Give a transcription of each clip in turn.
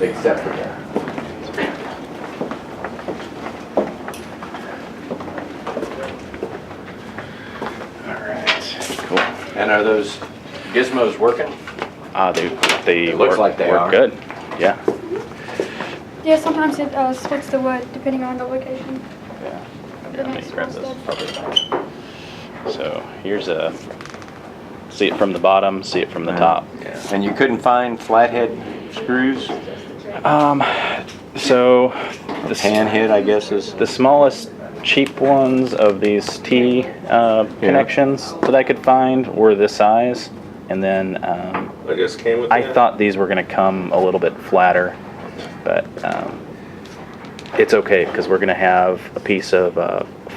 Except for that. Cool. And are those gizmos working? They It looks like they work are. good. Yeah. Yeah, sometimes it splits the wood depending on the location. Yeah. The Let me next grab one's this. dead. So here's a, see it from the bottom, see it from the top. Yeah. And you couldn't find flathead screws? So the Pan head, I guess, is. the smallest cheap ones of these T connections that I could find were this size, and then I just came with I that. thought these were going to come a little bit flatter, but it's okay because we're going to have a piece of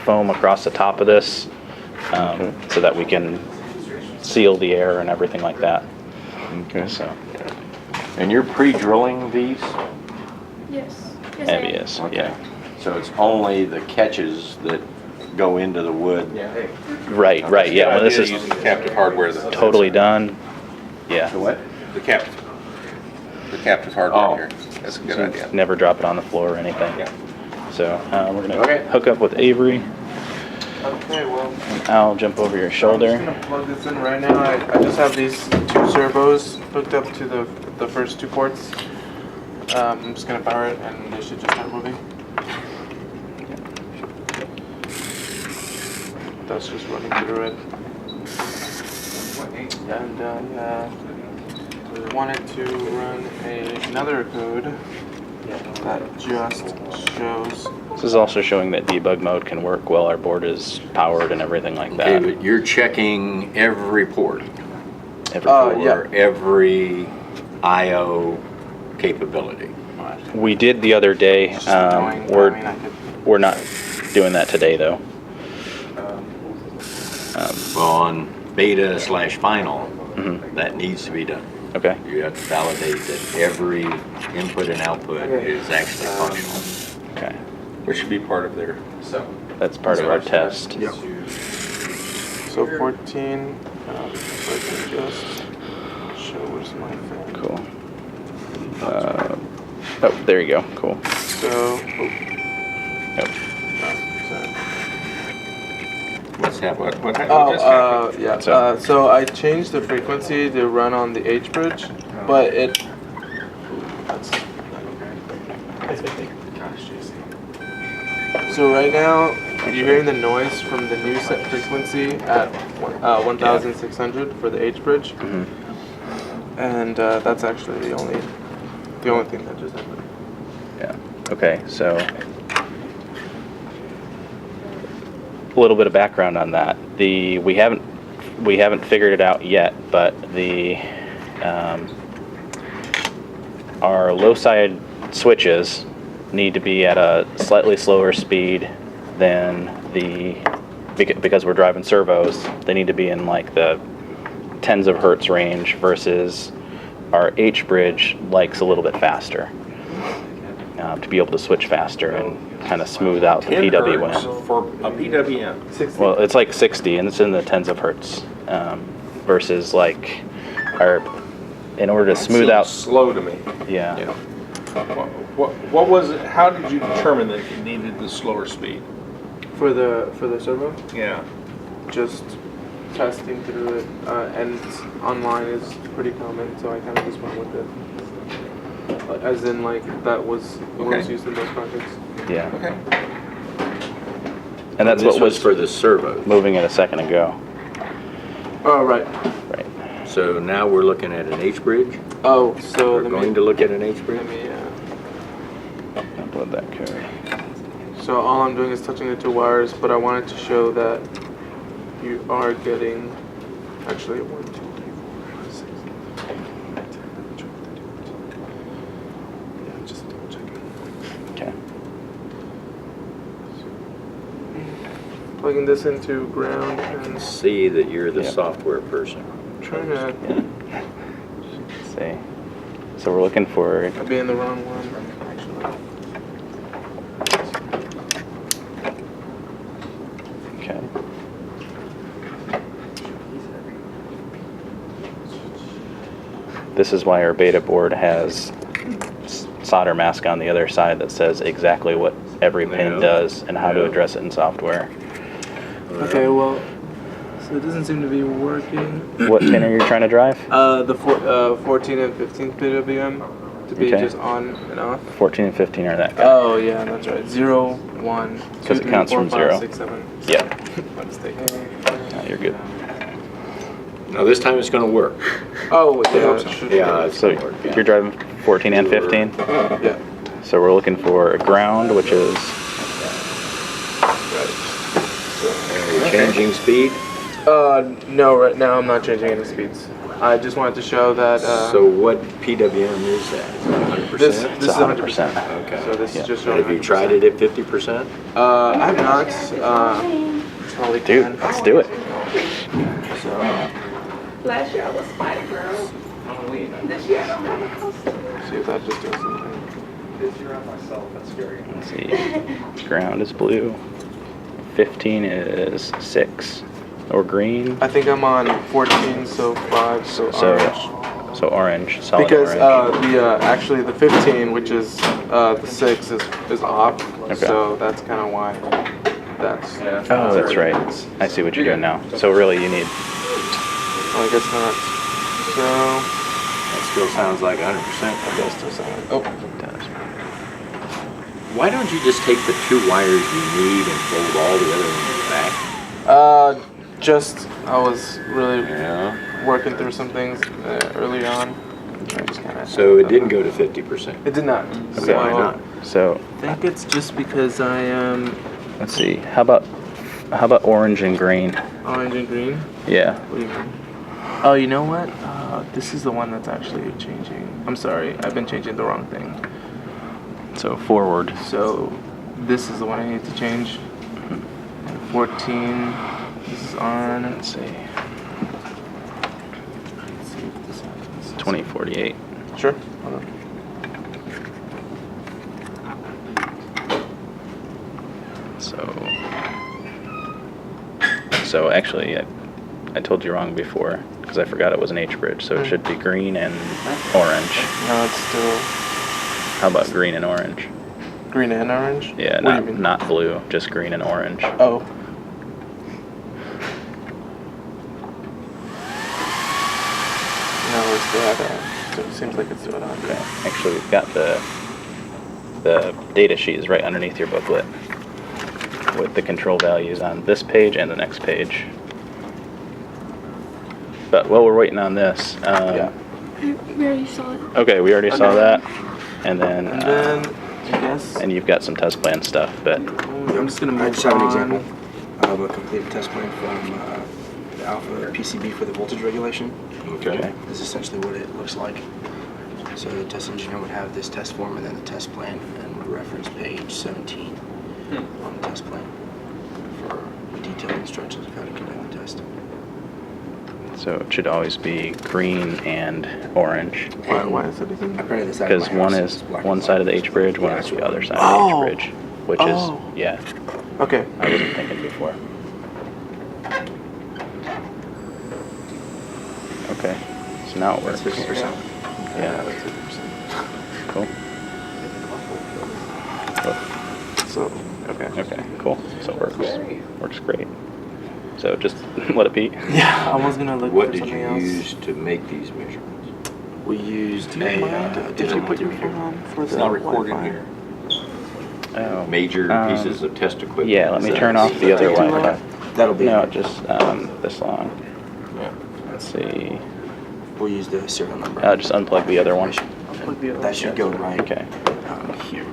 foam across the top of this so that we can seal the air and everything like that. Okay. So And you're pre-drilling these? Yes. Yes, heavy I am. is, yeah. So it's only the catches that go into the wood? Right, yeah. When this is using the captive hardware. totally done, yeah. The what? The captive hardware Oh. here. That's a good idea. Never drop it on the floor or anything. Yeah. So we're gonna Okay. hook up with Avery. Okay, well, I'll jump over your I'm just shoulder. gonna plug this in right now. I just have these two servos hooked up to the first two ports. I'm just gonna power it and they should just start moving. That's just running through it. And I wanted to run another code that just shows. This is also showing that debug mode can work while our board is powered and everything like Okay, that. but you're checking every port Every for every I/O capability. We did the other day. It's just annoying. I mean, I could. We're not doing that today though. Well, on beta/final, Mhm. that needs to be done. Okay. You have to validate that every input and output is actually functional. Okay. Which should be part of their. So. That's part of our test. Yep. So 14. If I can just show where's my fan. Cool. Oh, there you go. Cool. So. Nope. Sorry. What's happening? What happened? Yeah. So- So I changed the frequency to run on the H bridge, but it. That's. So right now, you're hearing the noise from the new set frequency at 1,600 for the H bridge, Mhm. and that's actually the only thing that just happened. Yeah. Okay. So a little bit of background on that. We haven't figured it out yet, but our low side switches need to be at a slightly slower speed than because we're driving servos. They need to be in like the tens of hertz range versus our H bridge likes a little bit faster to be able to switch faster and kind of smooth out the 10 PWM. hertz for a PWM. 60. Well, it's like 60, and it's in the tens of hertz versus like in order to smooth out. Slow to me. Yeah. What was it? How did you determine that you needed the slower speed? For the servo, Yeah. just testing through it, and online is pretty common, so I kind of just went with it. As in, like, that was what was Okay. used in those projects. Yeah. Okay. And that's This what was for the servos. moving it a second ago. Oh, right. Right. So now we're looking at an H bridge. Oh, so We're let going me, to look at an H bridge. let me, Upload that code. so all I'm doing is touching the two wires, but I wanted to show that you are getting, actually, 1, 2, 3, 4, 5, 6, 7, 8, 10, 11, 12, 13. Yeah, just double checking. Okay. Plugging this into ground and See that you're the Yep. software person. trying to, Let's see. So we're looking for I'd be in the wrong one, actually. okay. This is why our beta board has solder mask on the other side that says exactly what every pin Yeah. does and how to Yeah. address it in software. Okay, well, so it doesn't seem to be working. What pin are you trying to drive? The 14 and 15 PWM to be Okay. just on and off. 14 and 15 are that guy. Oh yeah, that's right. 0, 1, 2, 'Cause it 3, counts 4, from 5, 0. 6, 7. Yeah. My mistake. No, you're good. Now this time it's gonna work. Oh yeah, Yeah, it should it's So gonna work. Yeah. you're driving 14 and 15? Yeah. So we're looking for a ground, which is And we're changing speed. No, right now I'm not changing any speeds. I just wanted to show that. So what PWM is that? 100%? This it's is 100%. Okay. So this Yeah. is just showing. Have you tried it at 50%? I have not. Probably Dude, can. let's do it. So, Last year I was Spider Girl. This year I don't have a costume. see if that just does something. Let's see. Ground is blue. 15 is 6 or green. I think I'm on 14, so 5, so orange. So orange, solid Because orange. actually the 15, which is the 6, is off. Okay. So that's kind of why that's. Oh, that's right. I see what you're doing now. So really you need, Well, I guess not. So That still sounds like 100%. I guess to sound. Oh, Why don't you just take the 2 wires you need and fold all the other ones back? just I was really Yeah. working through some things early on. I just kinda So it didn't go to 50%. It did not. Okay, why not? so I think it's just because I am let's see. How about orange and green? orange and green. Yeah. What do you mean? Oh, you know what? This is the one that's actually changing. I'm sorry, I've been changing the wrong thing. So forward. So this is the one I need to change. 14. This is on. Let's see. Let's see if this happens. 2048. Sure. Hold on. So actually, I told you wrong before because I forgot it was an H bridge. So it should be green and orange. No, it's still How about green and orange? green and orange. Yeah, What do you mean? not blue, just green and orange. Oh. No, it's still at so it seems like it's still at 100. Okay. Actually, we've got the data sheet is right underneath your booklet with the control values on this page and the next page. But while we're waiting on this, Yeah. We already saw it. okay, we already saw Okay. that, and then I guess. and you've got some test plan stuff, but I'm just gonna move I just have an on. example of a completed test plan from the Alpha PCB for the voltage regulation. Okay. This is essentially what it looks like. So the test engineer would have this test form and then the test plan and would reference page 17 on the test plan for detailed instructions of how to conduct the test. so it should always be green and orange Why is it I again? printed this out of because my one house, is it's black one and side white. of the H bridge, one Yeah, is that's the what other I side Oh. of the H bridge, which Oh. is yeah. Okay. I wasn't thinking before. Okay, so now it works. 50%. Yeah, that's 50%. cool. Cool. So, okay. Okay, cool. So it works. Works great. So just let it be. Yeah, I was gonna look What for did something you else. use to make these measurements? We used Do you a mind if digital you put your phone multimeter. on for It's the not recorded Wi-Fi? here. Oh. Major pieces of test equipment. Yeah, let me Is that- turn off the other Take too Wi-Fi. long? That'll be No, just this long. Yeah. Let's see. We'll use the serial number. Just unplug the other one. Unplug the other That should go right Okay. here.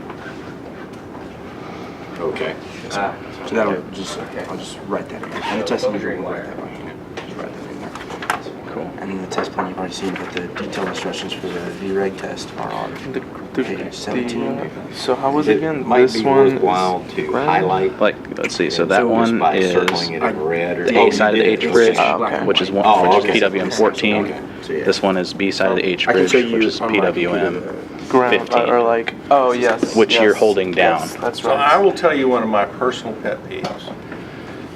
Okay. So that'll just, I'll just write that in there. And the test engineer will write that by hand. Just write that in there. Cool. And then the test plan you've already seen, but the detailed instructions for the VREG test are on page 17. So how was it again? It might This be one worthwhile is to red? highlight. Like, let's see. So that just one by is circling it in red or the A side of the H bridge, okay. which is one, Oh, which is okay. PWM 14. Okay. So, yeah. This one is B side of the H I can bridge, show you which is on my PWM, computer ground 15. or like yes, Which you're yes. holding down. That's So I right. will tell you one of my personal pet peeves.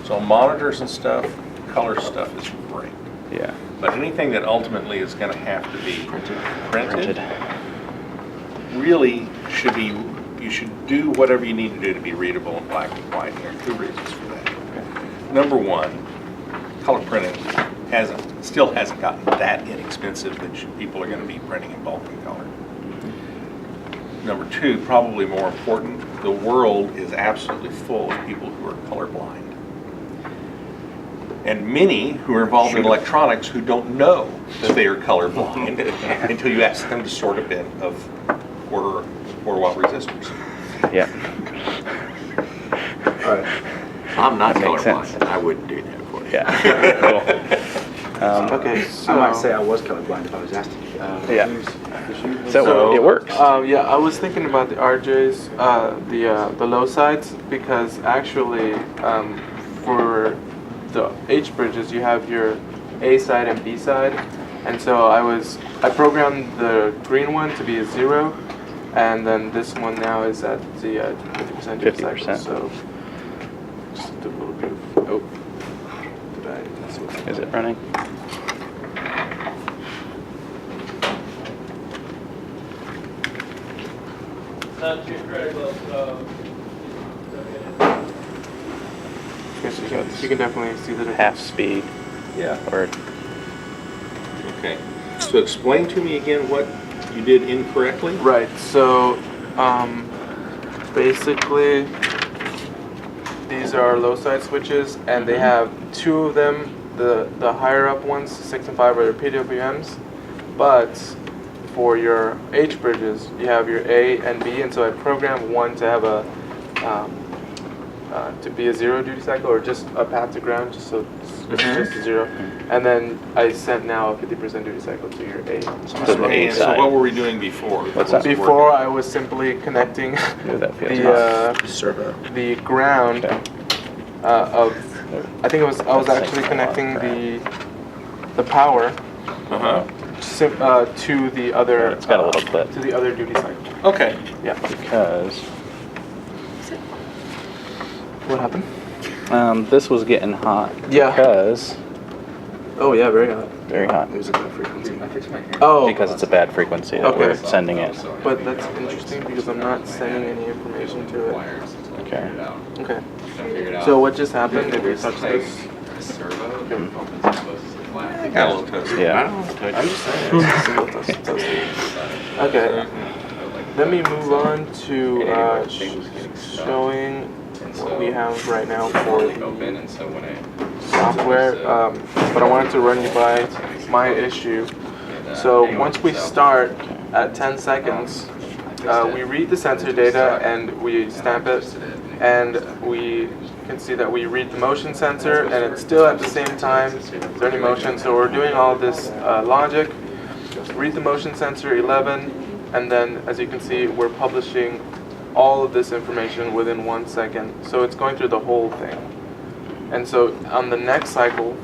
So monitors and stuff, color stuff is great. yeah, But anything that ultimately is gonna have to be printed, printed. really should be, you should do whatever you need to do to be readable in black and white. And there are two reasons for that. Number one, color printing still hasn't gotten that inexpensive that people are going to be printing in bulk and color. Number two, probably more important, the world is absolutely full of people who are colorblind. And many who are involved in electronics who don't know that they are colorblind until you ask them to sort a bit of quarter watt resistors. Yeah. All right. I'm not That makes colorblind. sense. I wouldn't do that for you. Yeah. Cool. Okay, so I might say I was colorblind if I was asked to be. Yeah. So it works. yeah, I was thinking about the RJs, the low sides, because actually for the H bridges you have your A side and B side, and so I programmed the green one to be a 0, and then this one now is at the 50% duty cycle. 50%. So just a little bit of, oh, did I? Is it running? Not too critical, so. Yes, you can definitely see the difference. Half speed. Yeah. Or Okay. So explain to me again what you did incorrectly. Right, so basically these are low side switches, and they have 2 of them. The higher up ones, 6 and 5, are PWMs, but for your H bridges you have your A and B, and so I programmed one to have a to be a 0 duty cycle, or just a path to ground, just so it's just a 0, and then I sent now a 50% duty cycle to your A. the A And so side. what were we doing before? What's that? Before I was simply connecting Ooh, that feels hot. Servo. the ground Okay. of, I think I was That's actually like connecting a lot of the power Uh-huh. to the other It's got a little clip. to the other duty cycle. Okay. Yeah. Because What happened? this was getting hot. Yeah. Because Oh yeah, very hot. very hot. It was a good frequency. Oh, Because it's a bad frequency that Okay. we're sending it. but that's interesting because I'm not sending any information to it. Okay. Okay. So what just happened if you touch this? I got a little toasty. Yeah. I'm just saying. It's a single toasty. Okay. Let me move on to showing what we have right now for the software. But I wanted to run you by my issue. So once we start at 10 seconds, we read the sensor data and we stamp it, and we can see that we read the motion sensor, and it's still at the same time. Is there any motion? So we're doing all this logic. Read the motion sensor 11, and then as you can see, we're publishing all of this information within 1 second. So it's going through the whole thing. And so on the next cycle,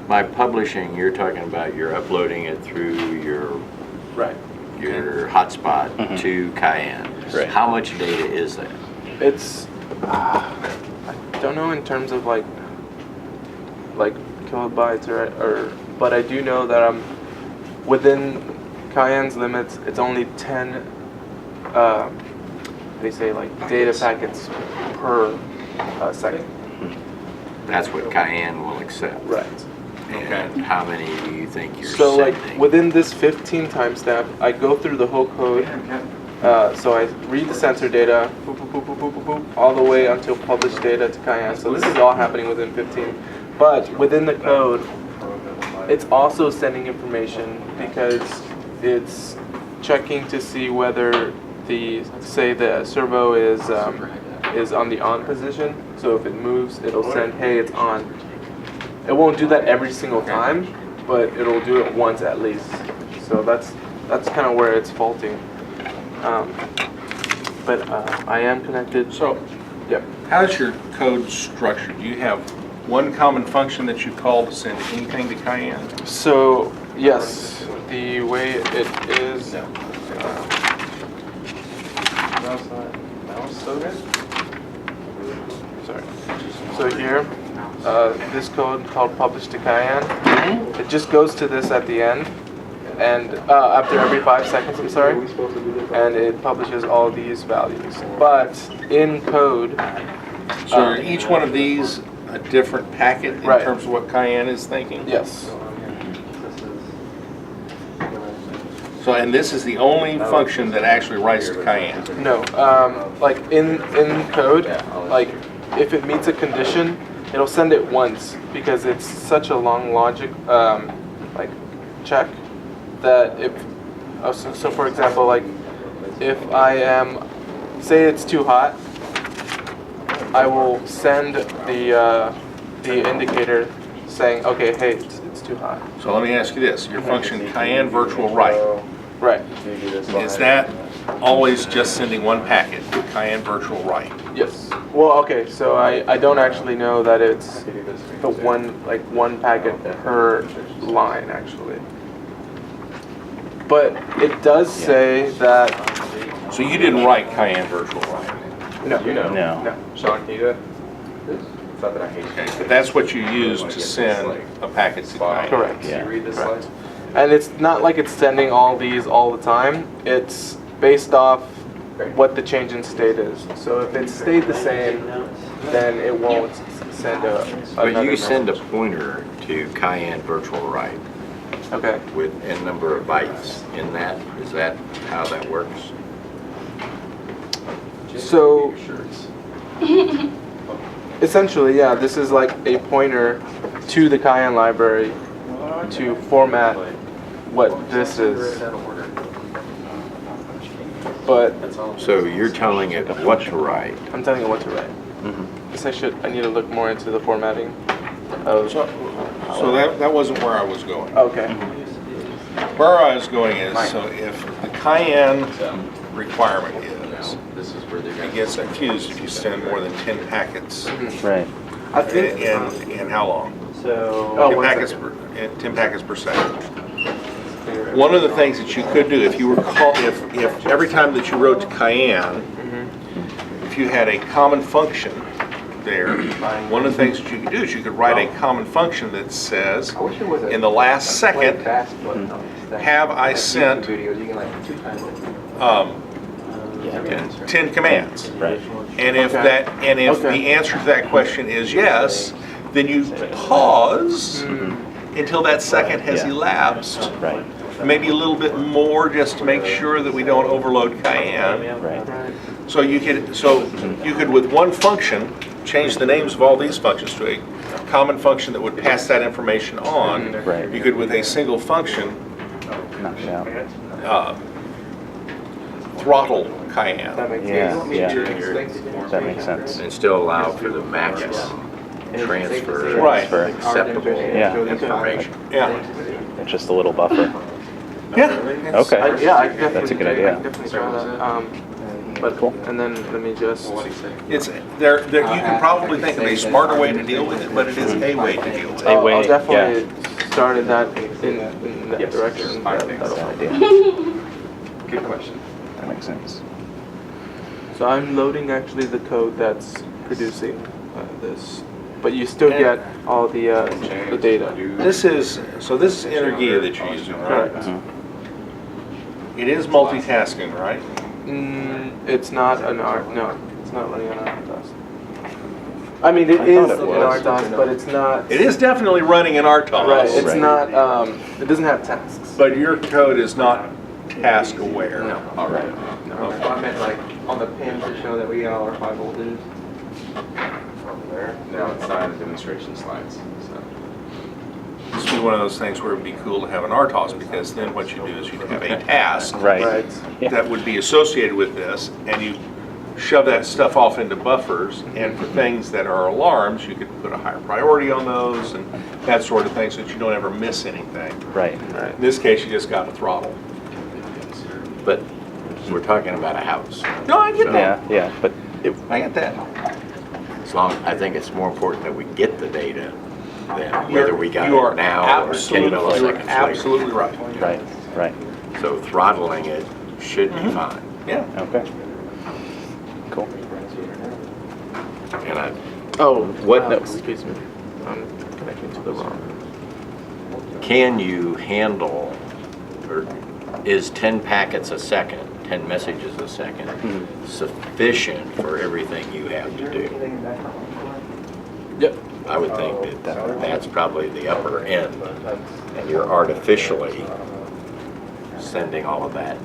By publishing, you're talking about you're uploading it through your right, hotspot Mhm. to Cayenne. Right. How much data is that? it's I don't know in terms of like kilobytes or but I do know that I'm within Cayenne's limits. It's only 10 they say like data packets per second. That's what Cayenne will accept. Right. And how many do you think you're So like sending? within this 15 timestamp, I go through the whole code. So I read the sensor data, boop, boop, boop, boop, boop, boop, boop, all the way until published data to Cayenne. So this is all happening within 15. But within the code, it's also sending information because it's checking to see whether the servo is on the on position. So if it moves, it'll send, hey, it's on. It won't do that every single time, but it'll do it once at least. So that's kind of where it's faulting. But I am connected. So, Yep. how's your code structured? Do you have one common function that you call to send anything to Cayenne? So yes, the way it is. Mouse so good. Sorry. So here, this code called publish to Cayenne. It just goes to this at the end, and after every 5 seconds, I'm sorry, and it publishes all these values. But in code, So are each one of these a different packet in Right. terms of what Cayenne is thinking? yes, So, and this is the only function that actually writes to Cayenne? no, like in code, like if it meets a condition, it'll send it once because it's such a long logic like check that if so for example, like if I am, say it's too hot, I will send the indicator saying, okay, hey, it's too hot. So let me ask you this, your function Cayenne virtual write, Right. is that always just sending one packet, Cayenne virtual write? Yes. Well, okay, so I don't actually know that it's the one packet per line actually. But it does say that So you didn't write Cayenne virtual write? no. No. Sean, can you do that? It's not that I hate Okay, but that's what you use to send a packet to Cayenne? Correct. Can you read this Correct. slide? And it's not like it's sending all these all the time. It's based off what the change in state is. So if it stayed the same, then it won't send a. But another you send a message. pointer to Cayenne virtual write Okay. with n number of bytes in that. Is that how that works? So essentially, yeah, this is like a pointer to the Cayenne library to format what this is. But So you're telling it what to write. I'm telling you what to write. Guess I need to look more into the formatting of. So that wasn't where I was going. Okay. Where I was going is, so if the Cayenne requirement is, This is where they're it gonna gets confused if you send more than 10 packets. Right. I think. In how long? Oh, 10 one packets second. per, 10 packets per second. One of the things that you could do, if you recall, if every time that you wrote to Cayenne, if you had a common function there, one of the things that you could do is you could write a common function that says, in the last second, have I sent 10 commands? Right. And if Okay. that, and if Okay. the answer to that question is yes, then you pause until that second has Yeah. elapsed. Right. Maybe a little bit more just to make sure that we don't overload Cayenne. Right. So you could with one function change the names of all these functions to a common function that would pass that information on. Right. You could with a single function Knock it out. throttle Cayenne. That makes Yeah. sense. Yeah. That makes sense. And still allow for the maximum transfer. Right. Acceptable Yeah. information. Yeah. It's just a little buffer. Yeah. Okay. Yeah, I definitely. That's a good idea. I can definitely try that. But Cool. And then let me just. It's there. You can probably think of a smarter way to deal with it, but it is a way to deal with it. A way, I'll definitely start in that direction. That's an idea. Good question. That makes sense. So I'm loading actually the code that's producing this, but you still get all the data. This is Energia that you're using, right? Correct. It is multitasking, right? It's not an art. No, it's not running on RTOS. I mean, it I is thought it an was. RTOS, but it's not. It is definitely running in RTOS. Right. It's Right. not. It doesn't have tasks. But your code is not task aware. No. All right. Okay. I meant like on the pin to show that we got all our 5 voltages. Over there. Now it's not the demonstration slides. So. This would be one of those things where it would be cool to have an RTOS, because then what you do is you have a task Right. Right. Yeah. that would be associated with this, and you shove that stuff off into buffers, and for things that are alarms, you could put a higher priority on those and that sort of thing so that you don't ever miss anything. Right. In this case, you just got a throttle. But we're talking about a house. No, I get that. Yeah. Yeah. But I get that. As long, I think it's more important that we get the data than whether we got You are it now or 10 absolutely, you are milliseconds later. absolutely right. right. Right. So throttling it should be fine. Yeah. Okay. Cool. And I, Oh, What- excuse me. I'm connecting to the wrong. can you handle or is 10 packets a second, 10 messages a second, sufficient for everything you have to do? Yep. I would think that that's probably the upper end, and you're artificially sending all of that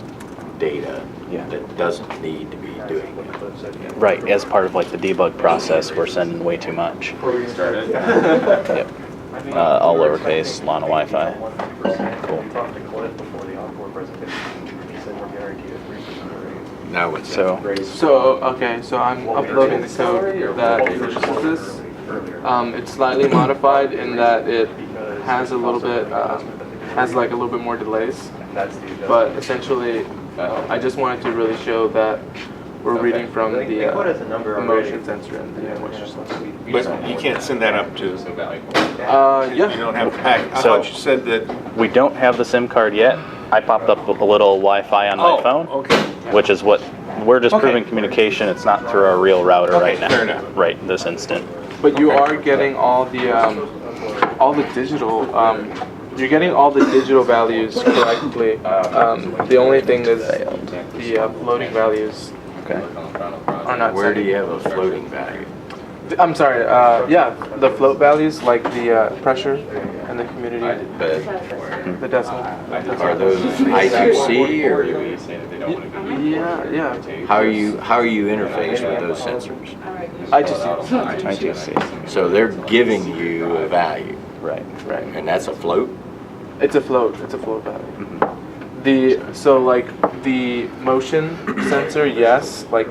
data that doesn't need to be doing it. Right, as part of like the debug process, we're sending way too much. Before we get started. Yep. All lowercase, LANA Wi-Fi. Cool. Now what's So, So I'm uploading the code that produces this. It's slightly modified in that it has a little bit, has like a little bit more delays. But essentially, I just wanted to really show that we're reading from the motion sensor and the moisture sensor. But you can't send that up to, you Yeah. don't have to pack. I thought you said that. we don't have the SIM card yet. I popped up a little Wi-Fi on my phone, Okay. which is what we're just Okay. proving communication. It's not through our real router Okay, right now. fair enough. Right this instant. But you are getting all the digital. You're getting all the digital values correctly. The only thing is the floating values Okay. are not. Where do set. you have a floating value? I'm sorry. Yeah, the float values like the pressure and the humidity, But the decimal. are those I2C or Yeah. how are you interface with those sensors? I just I do see. So they're giving you a value, Right. right. and that's a float? It's a float value. So like the motion sensor, yes, like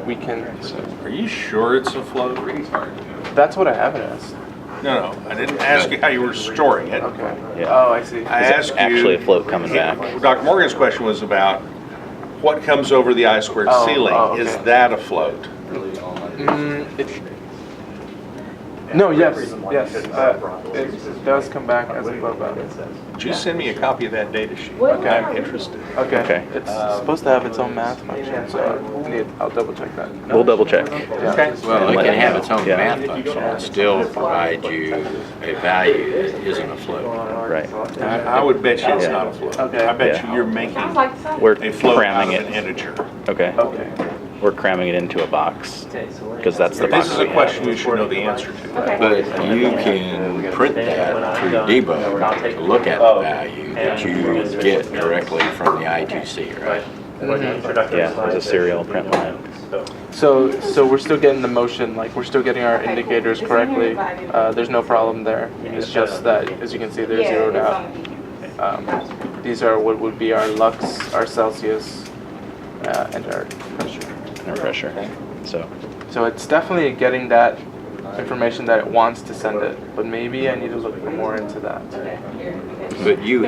we can. Are you sure it's a float? That's what I have it as. No, I didn't ask you how you were storing it. Okay. Yeah. Oh, I see. I Is it asked you. actually a float coming back? Dr. Morgan's question was about what comes over the I-squared Oh, ceiling. okay. Is that a float? No, yes. It does come back as a float value. Would you send me a copy of that data sheet? Okay. I'm interested. Okay. It's supposed to have its own math function, so I'll double check that. We'll double check. Okay. Well, it can have its own Yeah. math function and still provide you a value that isn't a float. Right. I would bet you it's not a float. Okay. I bet Yeah. you you're making We're a float out cramming of an it. integer. Okay. Okay. We're cramming it into a box because that's the This box is we a have. question you should know the answer to. But you can print that through debug to look at the value that you get directly from the I2C, right? Yeah, there's a serial print line. So we're still getting the motion, like we're still getting our indicators correctly. There's no problem there. It's just that, as you can see, they're zeroed out. These are what would be our lux, our Celsius, and our pressure. And pressure. So it's definitely getting that information that it wants to send it, but maybe I need to look more into that. But you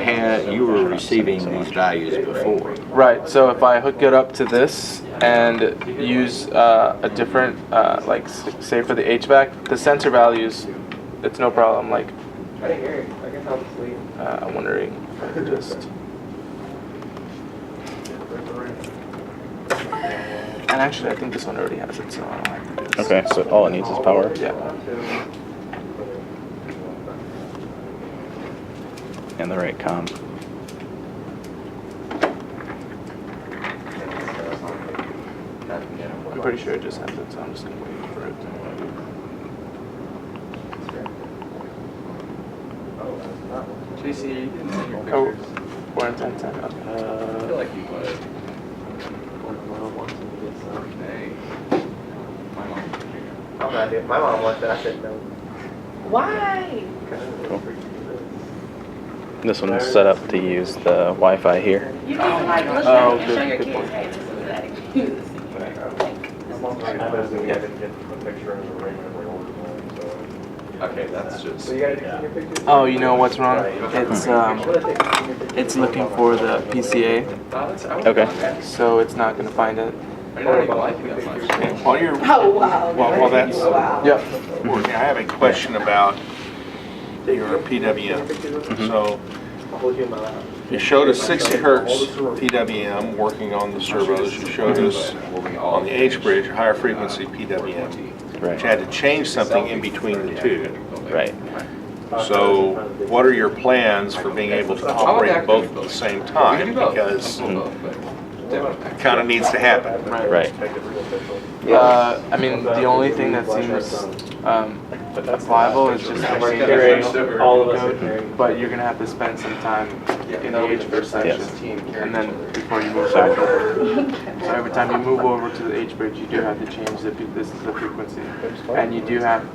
were receiving these values before. Right, so if I hook it up to this and use a different, like say for the HVAC, the sensor values, it's no problem. Like, I'm wondering if I could just. And actually, I think this one already has it, so I don't have to do this. Okay, so all it needs is power. Yeah. And the right com. I'm pretty sure it just has it, so I'm just gonna wait for it. JC, oh, 4 and 10, 10. Okay. I feel like you would. Hey. My mom. I'm not doing. My mom wants it. I said no. Why? Cool. This one's set up to use the Wi-Fi here. You can like look Oh, at it and show your good kids, point. hey, this is what I use. Okay, that's just. So you gotta take your pictures. Oh, you know what's wrong? It's looking for the PCA, Okay. so it's not gonna find it. I don't even like it that much. While you're, Oh, wow. while that's Wow. Yep. working, I have a question about your PWM. So I'll hold you in my lap. you showed us 60 hertz PWM working on the servos. You showed us on the H bridge higher frequency PWM. Right. But you had to change something in between the two. Right. So what are your plans for being able to operate both at the same time? Because it kind of needs to happen. Right. I mean, the only thing that seems viable is just exchanging All of us are code, carrying. but you're gonna have to spend some time in the H bridge section, and then before you move back over. So every time you move over to the H bridge, you do have to change this is the frequency, and you do have.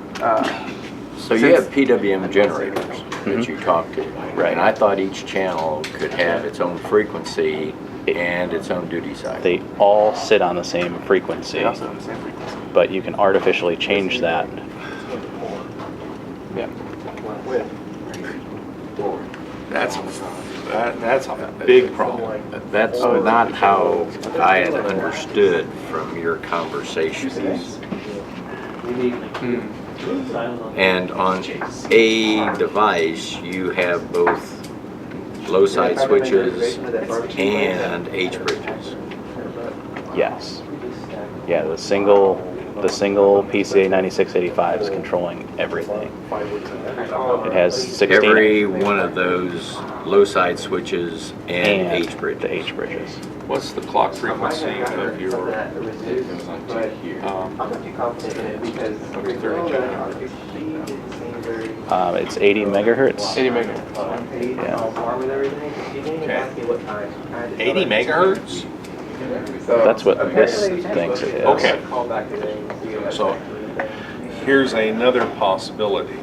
So you have PWM generators that you talk to. Right. And I thought each channel could have its own frequency and its own duty cycle. They all sit on the same frequency, They also have the same frequency. but you can artificially change that. Yeah. That's a big problem. That's not how I had understood from your conversations. And on a device, you have both low side switches and H bridges. Yes. Yeah, the single PCA 9685 is controlling everything. It has 16 Every one of those low side switches and H the bridges. H bridges. What's the clock frequency of your, I'm not too confident in it because It's 80 megahertz. 80 megahertz. Yeah. 80 megahertz? That's what this thinks it is. Okay. So here's another possibility.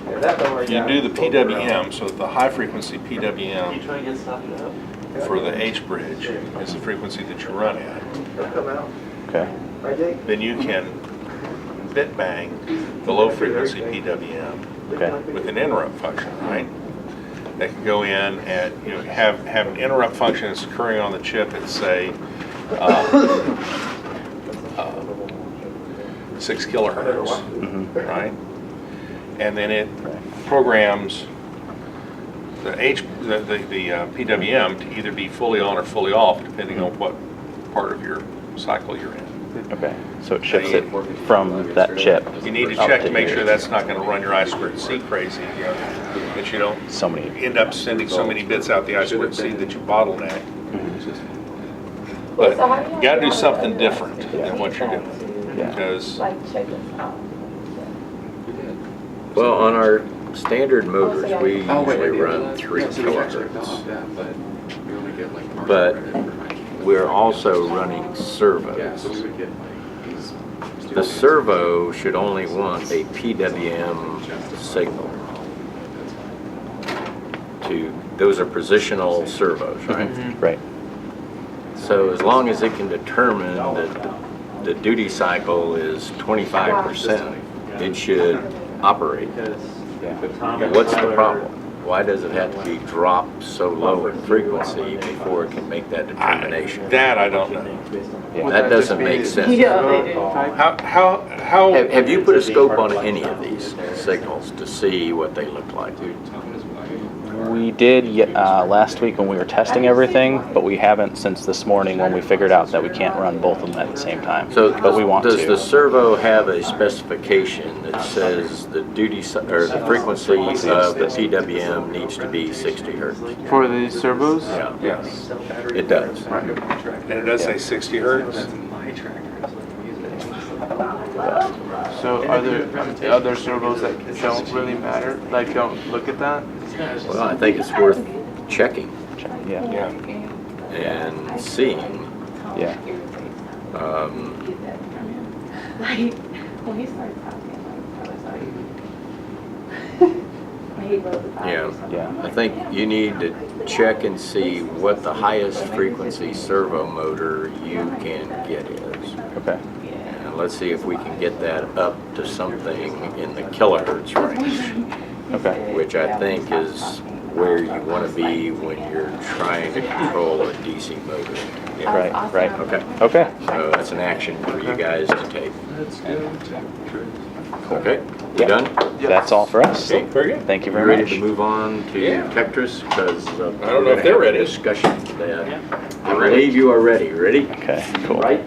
If you do the PWM, so the high frequency PWM for the H bridge is the frequency that you run at, Okay. then you can bit bang the low frequency PWM Okay. with an interrupt function, right? That can go in and have an interrupt function that's occurring on the chip at say 6 kilohertz, right? And then it programs the PWM to either be fully on or fully off, depending on what part of your cycle you're in. Okay. So it shifts it from that chip. You need to up check to make here. sure that's not going to run your I squared C crazy, that you don't So many. end up sending so many bits out the I squared C that you bottleneck. But you got to do something different than what you're doing, Yeah. because Well, on our standard motors, we usually run 3 kilohertz. But we're also running servos. The servo should only want a PWM signal. Those are positional servos, right? Right. So as long as it can determine that the duty cycle is 25%, it should operate. What's the problem? Why does it have to be dropped so low in frequency before it can make that determination? that I don't know. Yeah. That doesn't make sense. How Have you put a scope on any of these signals to see what they look like? We did last week when we were testing everything, but we haven't since this morning when we figured out that we can't run both of them at the same time. So but we want does to. the servo have a specification that says the or the frequency of the PWM needs to be 60 hertz? For the servos? Yeah, Yes, it does. and it does say 60 hertz. So are there other servos that don't really matter? Like don't look at that? Well, I think it's worth checking Yeah. Yeah. and seeing. Yeah. Like, when he started talking, I was like, he wrote the Yeah. Yeah. I think you need to check and see what the highest frequency servo motor you can get is. Okay. And let's see if we can get that up to something in the kilohertz range, Okay. which I think is where you want to be when you're trying to control a DC motor. Right. Right. Okay. Okay. So that's an action for you guys to take. Okay, you done? That's all for us. Okay, very good. Thank you You very ready much. to move on to Yeah. Tetris? Because I don't know if they're ready. Discussion today. I believe you are ready. Ready? Okay. Cool. Right?